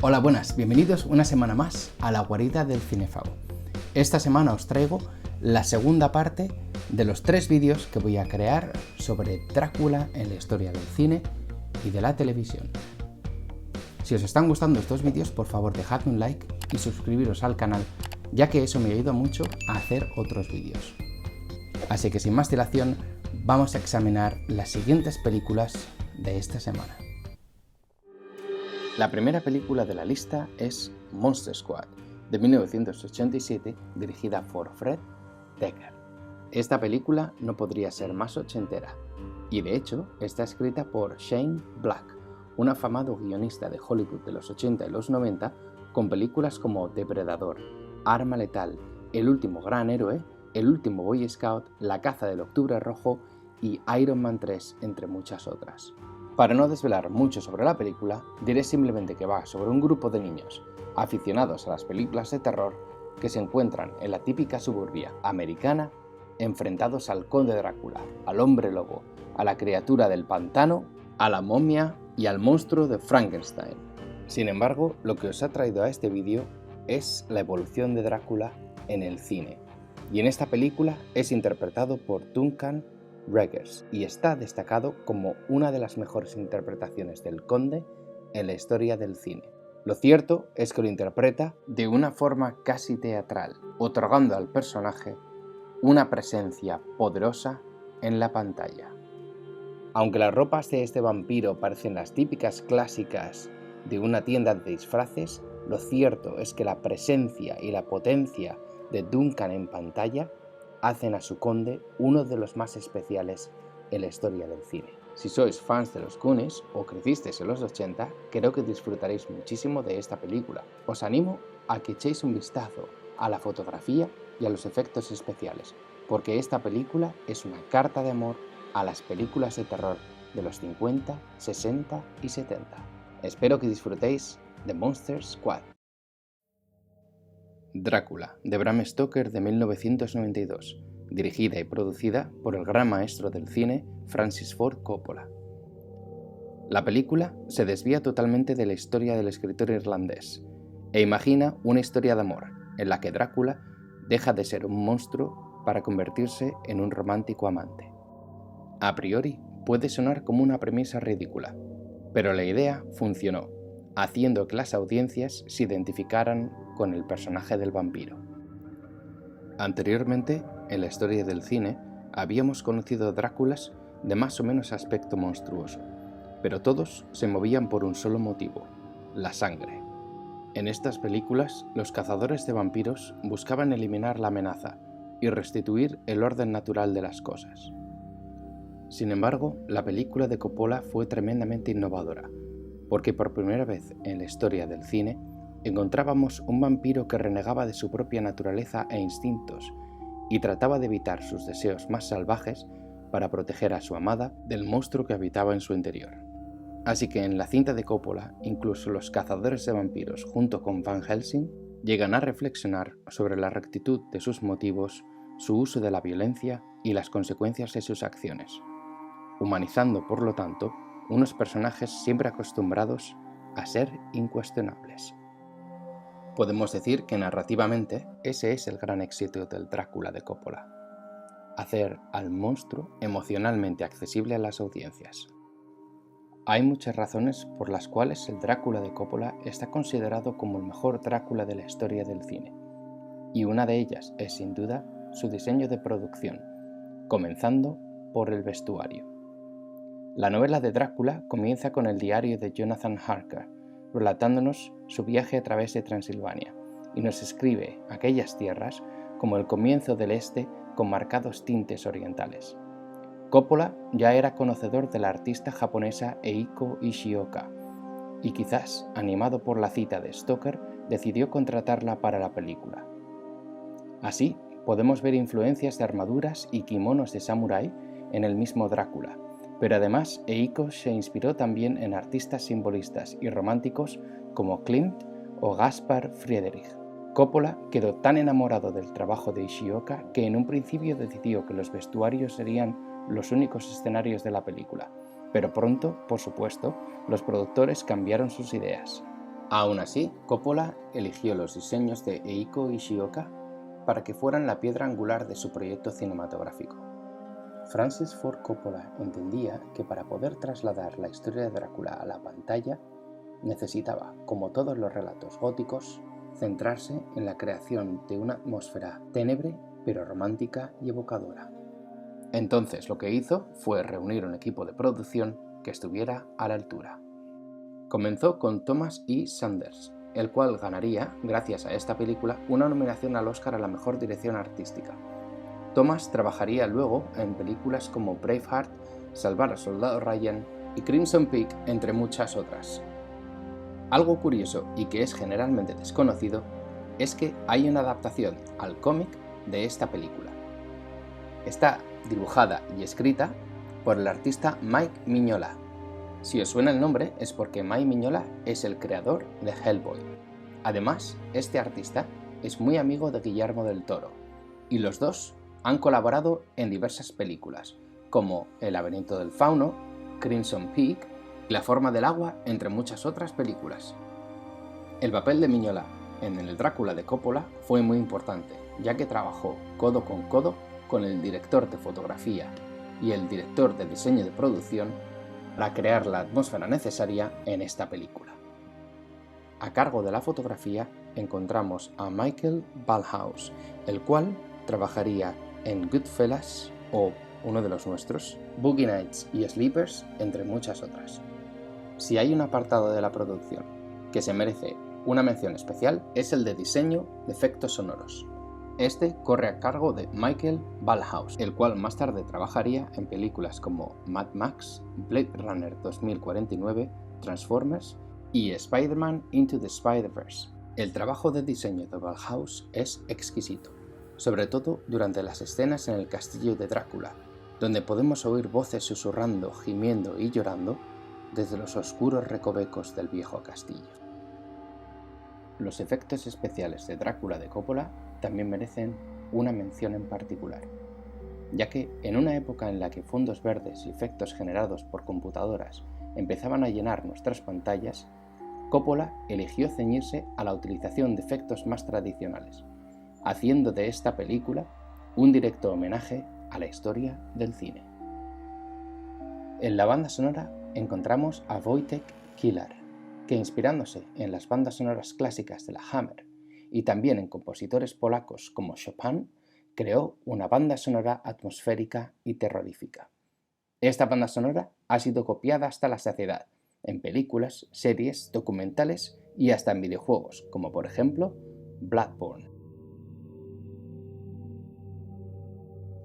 Hola, buenas, bienvenidos una semana más a la guarida del cinéfago. Esta semana os traigo la segunda parte de los 3 vídeos que voy a crear sobre Drácula en la historia del cine y de la televisión. Si os están gustando estos vídeos, por favor dejadme un like y suscribiros al canal, ya que eso me ayuda mucho a hacer otros vídeos. Así que sin más dilación, vamos a examinar las siguientes películas de esta semana. La primera película de la lista es Monster Squad, de 1987, dirigida por Fred Dekker. Esta película no podría ser más ochentera, y de hecho está escrita por Shane Black, un afamado guionista de Hollywood de los 80 y los 90, con películas como Depredador, Arma Letal, El último gran héroe, El último Boy Scout, La caza del Octubre Rojo y Iron Man 3, entre muchas otras. Para no desvelar mucho sobre la película, diré simplemente que va sobre un grupo de niños aficionados a las películas de terror que se encuentran en la típica suburbia americana, enfrentados al conde Drácula, al hombre lobo, a la criatura del pantano, a la momia y al monstruo de Frankenstein. Sin embargo, lo que os ha traído a este vídeo es la evolución de Drácula en el cine, y en esta película es interpretado por Duncan Regeers y está destacado como una de las mejores interpretaciones del conde en la historia del cine. Lo cierto es que lo interpreta de una forma casi teatral, otorgando al personaje una presencia poderosa en la pantalla. Aunque las ropas de este vampiro parecen las típicas clásicas de una tienda de disfraces, lo cierto es que la presencia y la potencia de Duncan en pantalla hacen a su conde uno de los más especiales en la historia del cine. Si sois fans de los Goonies o crecisteis en los 80, creo que disfrutaréis muchísimo de esta película. Os animo a que echéis un vistazo a la fotografía y a los efectos especiales, porque esta película es una carta de amor a las películas de terror de los 50, 60 y 70. Espero que disfrutéis de Monster Squad. Drácula, de Bram Stoker, de 1992, dirigida y producida por el gran maestro del cine Francis Ford Coppola. La película se desvía totalmente de la historia del escritor irlandés e imagina una historia de amor en la que Drácula deja de ser un monstruo para convertirse en un romántico amante. A priori puede sonar como una premisa ridícula, pero la idea funcionó, haciendo que las audiencias se identificaran con el personaje del vampiro. Anteriormente, en la historia del cine, habíamos conocido Dráculas de más o menos aspecto monstruoso, pero todos se movían por un solo motivo: la sangre. En estas películas, los cazadores de vampiros buscaban eliminar la amenaza y restituir el orden natural de las cosas. Sin embargo, la película de Coppola fue tremendamente innovadora, porque por primera vez en la historia del cine encontrábamos un vampiro que renegaba de su propia naturaleza e instintos y trataba de evitar sus deseos más salvajes para proteger a su amada del monstruo que habitaba en su interior. Así que en la cinta de Coppola, incluso los cazadores de vampiros junto con Van Helsing llegan a reflexionar sobre la rectitud de sus motivos, su uso de la violencia y las consecuencias de sus acciones, humanizando por lo tanto unos personajes siempre acostumbrados a ser incuestionables. Podemos decir que narrativamente ese es el gran éxito del Drácula de Coppola: hacer al monstruo emocionalmente accesible a las audiencias. Hay muchas razones por las cuales el Drácula de Coppola está considerado como el mejor Drácula de la historia del cine, y una de ellas es sin duda su diseño de producción, comenzando por el vestuario. La novela de Drácula comienza con el diario de Jonathan Harker, relatándonos su viaje a través de Transilvania, y nos escribe aquellas tierras como el comienzo del este con marcados tintes orientales. Coppola ya era conocedor de la artista japonesa Eiko Ishioka, y quizás, animado por la cita de Stoker, decidió contratarla para la película. Así, podemos ver influencias de armaduras y kimonos de samurái en el mismo Drácula, pero además Eiko se inspiró también en artistas simbolistas y románticos como Klimt o Gaspar Friedrich. Coppola quedó tan enamorado del trabajo de Ishioka que en un principio decidió que los vestuarios serían los únicos escenarios de la película, pero pronto, por supuesto, los productores cambiaron sus ideas. Aún así, Coppola eligió los diseños de Eiko Ishioka para que fueran la piedra angular de su proyecto cinematográfico. Francis Ford Coppola entendía que para poder trasladar la historia de Drácula a la pantalla, necesitaba, como todos los relatos góticos, centrarse en la creación de una atmósfera ténebre pero romántica y evocadora. Entonces lo que hizo fue reunir un equipo de producción que estuviera a la altura. Comenzó con Thomas E. Sanders, el cual ganaría, gracias a esta película, una nominación al Oscar a la mejor dirección artística. Thomas trabajaría luego en películas como Braveheart, Salvar al Soldado Ryan y Crimson Peak, entre muchas otras. Algo curioso y que es generalmente desconocido es que hay una adaptación al cómic de esta película. Está dibujada y escrita por el artista Mike Mignola. Si os suena el nombre es porque Mike Mignola es el creador de Hellboy. Además, este artista es muy amigo de Guillermo del Toro y los dos han colaborado en diversas películas, como El laberinto del fauno, Crimson Peak, La forma del agua, entre muchas otras películas. El papel de Mignola en el Drácula de Coppola fue muy importante, ya que trabajó codo con el director de fotografía y el director de diseño de producción para crear la atmósfera necesaria en esta película. A cargo de la fotografía encontramos a Michael Ballhaus, el cual trabajaría en Goodfellas o uno de los nuestros, Boogie Nights y Sleepers, entre muchas otras. Si hay un apartado de la producción que se merece una mención especial, es el de diseño de efectos sonoros. Este corre a cargo de Michael Ballhaus, el cual más tarde trabajaría en películas como Mad Max, Blade Runner 2049, Transformers y Spider-Man Into the Spider-Verse. El trabajo de diseño de Ballhaus es exquisito, sobre todo durante las escenas en el castillo de Drácula, donde podemos oír voces susurrando, gimiendo y llorando desde los oscuros recovecos del viejo castillo. Los efectos especiales de Drácula de Coppola también merecen una mención en particular, ya que en una época en la que fondos verdes y efectos generados por computadoras empezaban a llenar nuestras pantallas, Coppola eligió ceñirse a la utilización de efectos más tradicionales, haciendo de esta película un directo homenaje a la historia del cine. En la banda sonora encontramos a Wojtek Kilar, que inspirándose en las bandas sonoras clásicas de la Hammer y también en compositores polacos como Chopin, creó una banda sonora atmosférica y terrorífica. Esta banda sonora ha sido copiada hasta la saciedad en películas, series, documentales y hasta en videojuegos, como por ejemplo Bloodborne.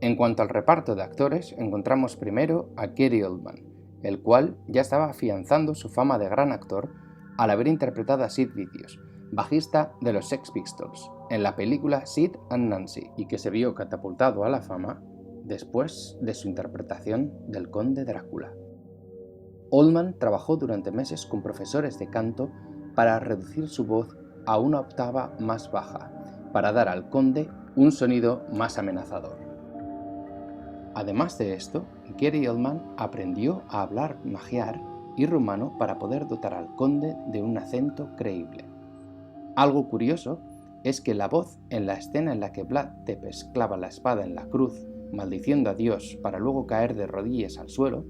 En cuanto al reparto de actores, encontramos primero a Gary Oldman, el cual ya estaba afianzando su fama de gran actor al haber interpretado a Sid Vicious, bajista de los Sex Pistols, en la película Sid and Nancy, y que se vio catapultado a la fama después de su interpretación del Conde Drácula. Oldman trabajó durante meses con profesores de canto para reducir su voz a una octava más baja, para dar al conde un sonido más amenazador. Además de esto, Gary Oldman aprendió a hablar magiar y rumano para poder dotar al conde de un acento creíble. Algo curioso es que la voz en la escena en la que Vlad Tepes clava la espada en la cruz, maldiciendo a Dios para luego caer de rodillas al suelo,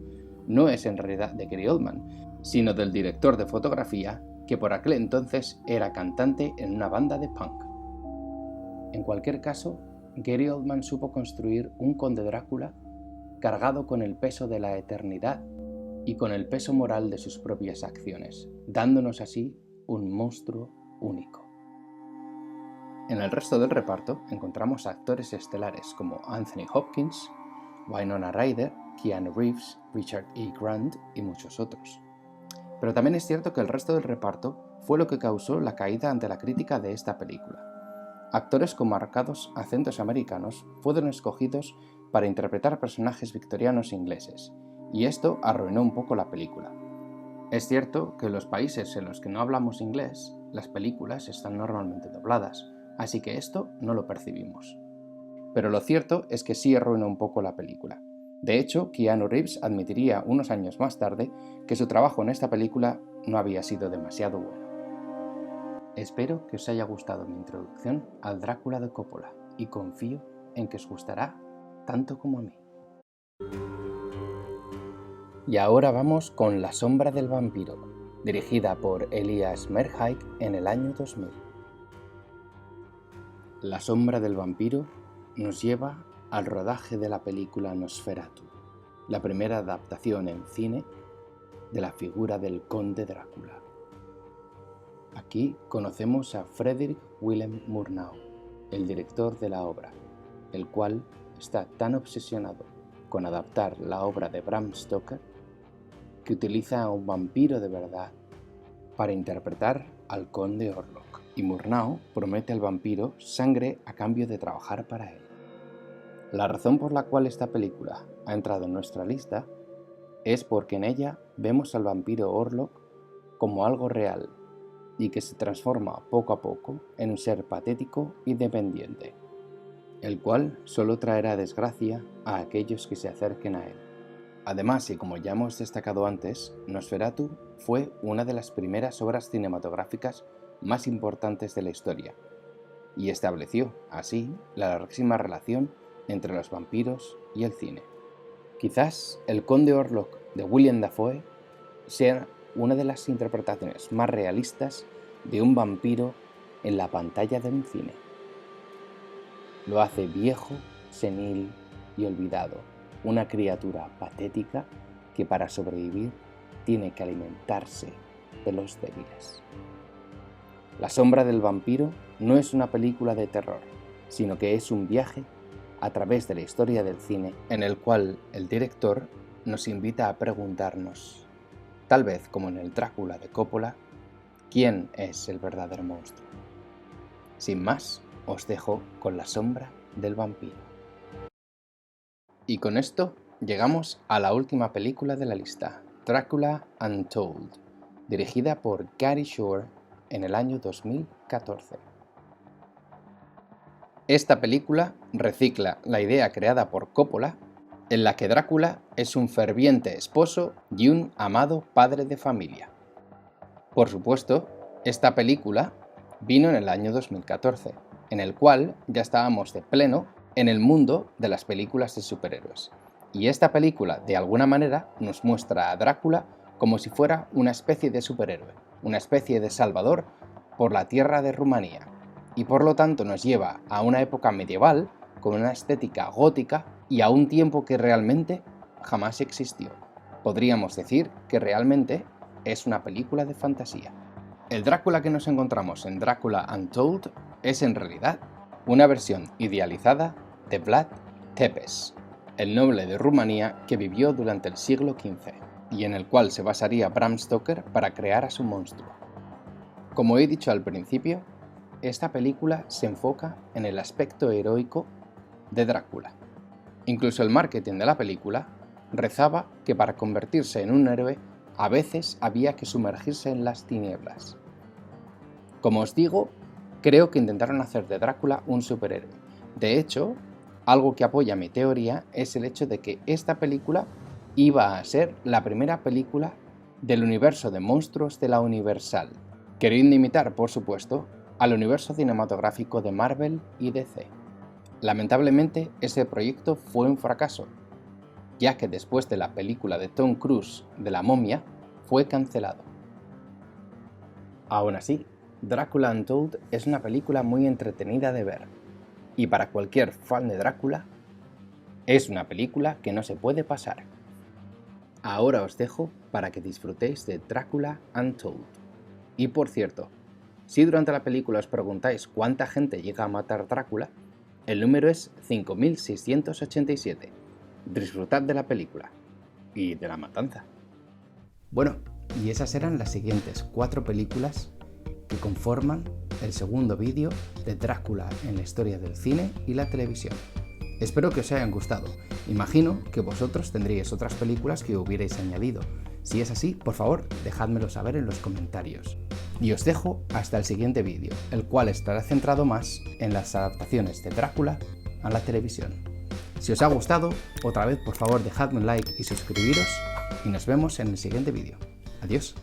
no es en realidad de Gary Oldman, sino del director de fotografía, que por aquel entonces era cantante en una banda de punk. En cualquier caso, Gary Oldman supo construir un conde Drácula cargado con el peso de la eternidad y con el peso moral de sus propias acciones, dándonos así un monstruo único. En el resto del reparto encontramos actores estelares como Anthony Hopkins, Winona Ryder, Keanu Reeves, Richard E. Grant y muchos otros. Pero también es cierto que el resto del reparto fue lo que causó la caída ante la crítica de esta película. Actores con marcados acentos americanos fueron escogidos para interpretar personajes victorianos ingleses, y esto arruinó un poco la película. Es cierto que en los países en los que no hablamos inglés, las películas están normalmente dobladas, así que esto no lo percibimos. Pero lo cierto es que sí arruina un poco la película. De hecho, Keanu Reeves admitiría unos años más tarde que su trabajo en esta película no había sido demasiado bueno. Espero que os haya gustado mi introducción al Drácula de Coppola y confío en que os gustará tanto como a mí. Y ahora vamos con La sombra del vampiro, dirigida por Elias Merhige en el año 2000. La sombra del vampiro nos lleva al rodaje de la película Nosferatu, la primera adaptación en cine de la figura del conde Drácula. Aquí conocemos a Frederick Willem Murnau, el director de la obra, el cual está tan obsesionado con adaptar la obra de Bram Stoker que utiliza a un vampiro de verdad para interpretar al conde Orlok. Y Murnau promete al vampiro sangre a cambio de trabajar para él. La razón por la cual esta película ha entrado en nuestra lista es porque en ella vemos al vampiro Orlok como algo real y que se transforma poco a poco en un ser patético y dependiente, el cual solo traerá desgracia a aquellos que se acerquen a él. Además, y como ya hemos destacado antes, Nosferatu fue una de las primeras obras cinematográficas más importantes de la historia y estableció, así, la larguísima relación entre los vampiros y el cine. Quizás El conde Orlok de Willem Dafoe sea una de las interpretaciones más realistas de un vampiro en la pantalla de un cine. Lo hace viejo, senil y olvidado, una criatura patética que para sobrevivir tiene que alimentarse de los débiles. La sombra del vampiro no es una película de terror, sino que es un viaje a través de la historia del cine en el cual el director nos invita a preguntarnos, tal vez como en el Drácula de Coppola, ¿quién es el verdadero monstruo? Sin más, os dejo con La sombra del vampiro. Y con esto llegamos a la última película de la lista, Dracula Untold, dirigida por Gary Shore en el año 2014. Esta película recicla la idea creada por Coppola, en la que Drácula es un ferviente esposo y un amado padre de familia. Por supuesto, esta película vino en el año 2014, en el cual ya estábamos de pleno en el mundo de las películas de superhéroes. Y esta película, de alguna manera, nos muestra a Drácula como si fuera una especie de superhéroe, una especie de salvador por la tierra de Rumanía. Y por lo tanto nos lleva a una época medieval con una estética gótica y a un tiempo que realmente jamás existió. Podríamos decir que realmente es una película de fantasía. El Drácula que nos encontramos en Drácula Untold es en realidad una versión idealizada de Vlad Tepes, el noble de Rumanía que vivió durante el siglo XV y en el cual se basaría Bram Stoker para crear a su monstruo. Como he dicho al principio, esta película se enfoca en el aspecto heroico de Drácula. Incluso el marketing de la película rezaba que para convertirse en un héroe a veces había que sumergirse en las tinieblas. Como os digo, creo que intentaron hacer de Drácula un superhéroe. De hecho, algo que apoya mi teoría es el hecho de que esta película iba a ser la primera película del universo de monstruos de la Universal, queriendo imitar, por supuesto, al universo cinematográfico de Marvel y DC. Lamentablemente, ese proyecto fue un fracaso, ya que después de la película de Tom Cruise de La momia, fue cancelado. Aún así, Drácula Untold es una película muy entretenida de ver, y para cualquier fan de Drácula, es una película que no se puede pasar. Ahora os dejo para que disfrutéis de Drácula Untold. Y por cierto, si durante la película os preguntáis cuánta gente llega a matar a Drácula, el número es 5687. Disfrutad de la película y de la matanza. Bueno, y esas eran las siguientes 4 películas que conforman el segundo vídeo de Drácula en la historia del cine y la televisión. Espero que os hayan gustado. Imagino que vosotros tendríais otras películas que hubierais añadido. Si es así, por favor, dejádmelo saber en los comentarios. Y os dejo hasta el siguiente vídeo, el cual estará centrado más en las adaptaciones de Drácula a la televisión. Si os ha gustado, otra vez por favor dejadme un like y suscribiros, y nos vemos en el siguiente vídeo. Adiós.